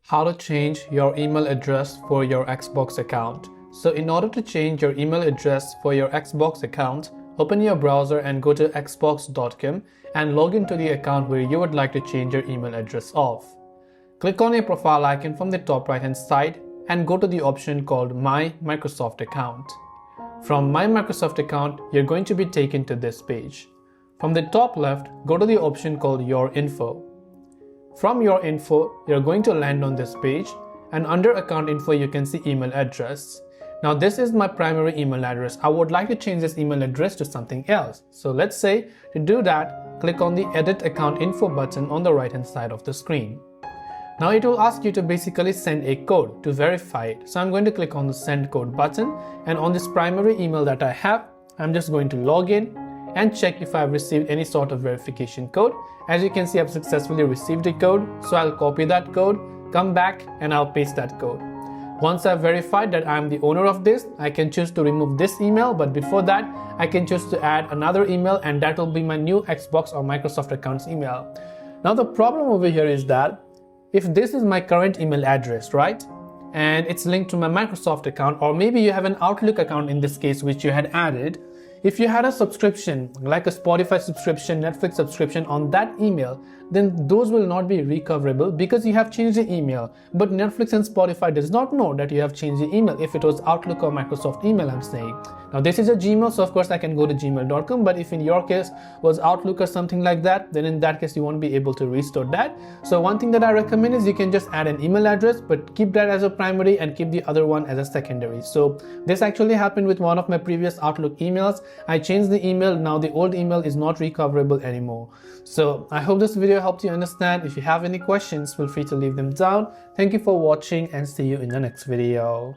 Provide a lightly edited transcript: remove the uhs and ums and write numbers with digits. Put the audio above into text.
How to change your email address for your Xbox account. So in order to change your email address for your Xbox account, open your browser and go to xbox.com and log into the account where you would like to change your email address of. Click on your profile icon from the top right hand side and go to the option called My Microsoft Account. From My Microsoft Account, you're going to be taken to this page. From the top left, go to the option called Your Info. From Your Info, you're going to land on this page, and under Account Info you can see email address. Now this is my primary email address. I would like to change this email address to something else. So let's say to do that, click on the Edit Account Info button on the right hand side of the screen. Now it will ask you to basically send a code to verify it. So I'm going to click on the Send Code button, and on this primary email that I have, I'm just going to log in and check if I've received any sort of verification code. As you can see, I've successfully received a code, so I'll copy that code, come back, and I'll paste that code. Once I've verified that I'm the owner of this, I can choose to remove this email, but before that, I can choose to add another email, and that will be my new Xbox or Microsoft account's email. Now the problem over here is that if this is my current email address, right, and it's linked to my Microsoft account, or maybe you have an Outlook account in this case which you had added, if you had a subscription like a Spotify subscription, Netflix subscription on that email, then those will not be recoverable because you have changed the email. But Netflix and Spotify does not know that you have changed the email if it was Outlook or Microsoft email, I'm saying. Now this is a Gmail, so of course I can go to gmail.com, but if in your case was Outlook or something like that, then in that case you won't be able to restore that. So one thing that I recommend is you can just add an email address, but keep that as a primary and keep the other one as a secondary. So this actually happened with one of my previous Outlook emails. I changed the email, now the old email is not recoverable anymore. So I hope this video helped you understand. If you have any questions, feel free to leave them down. Thank you for watching and see you in the next video.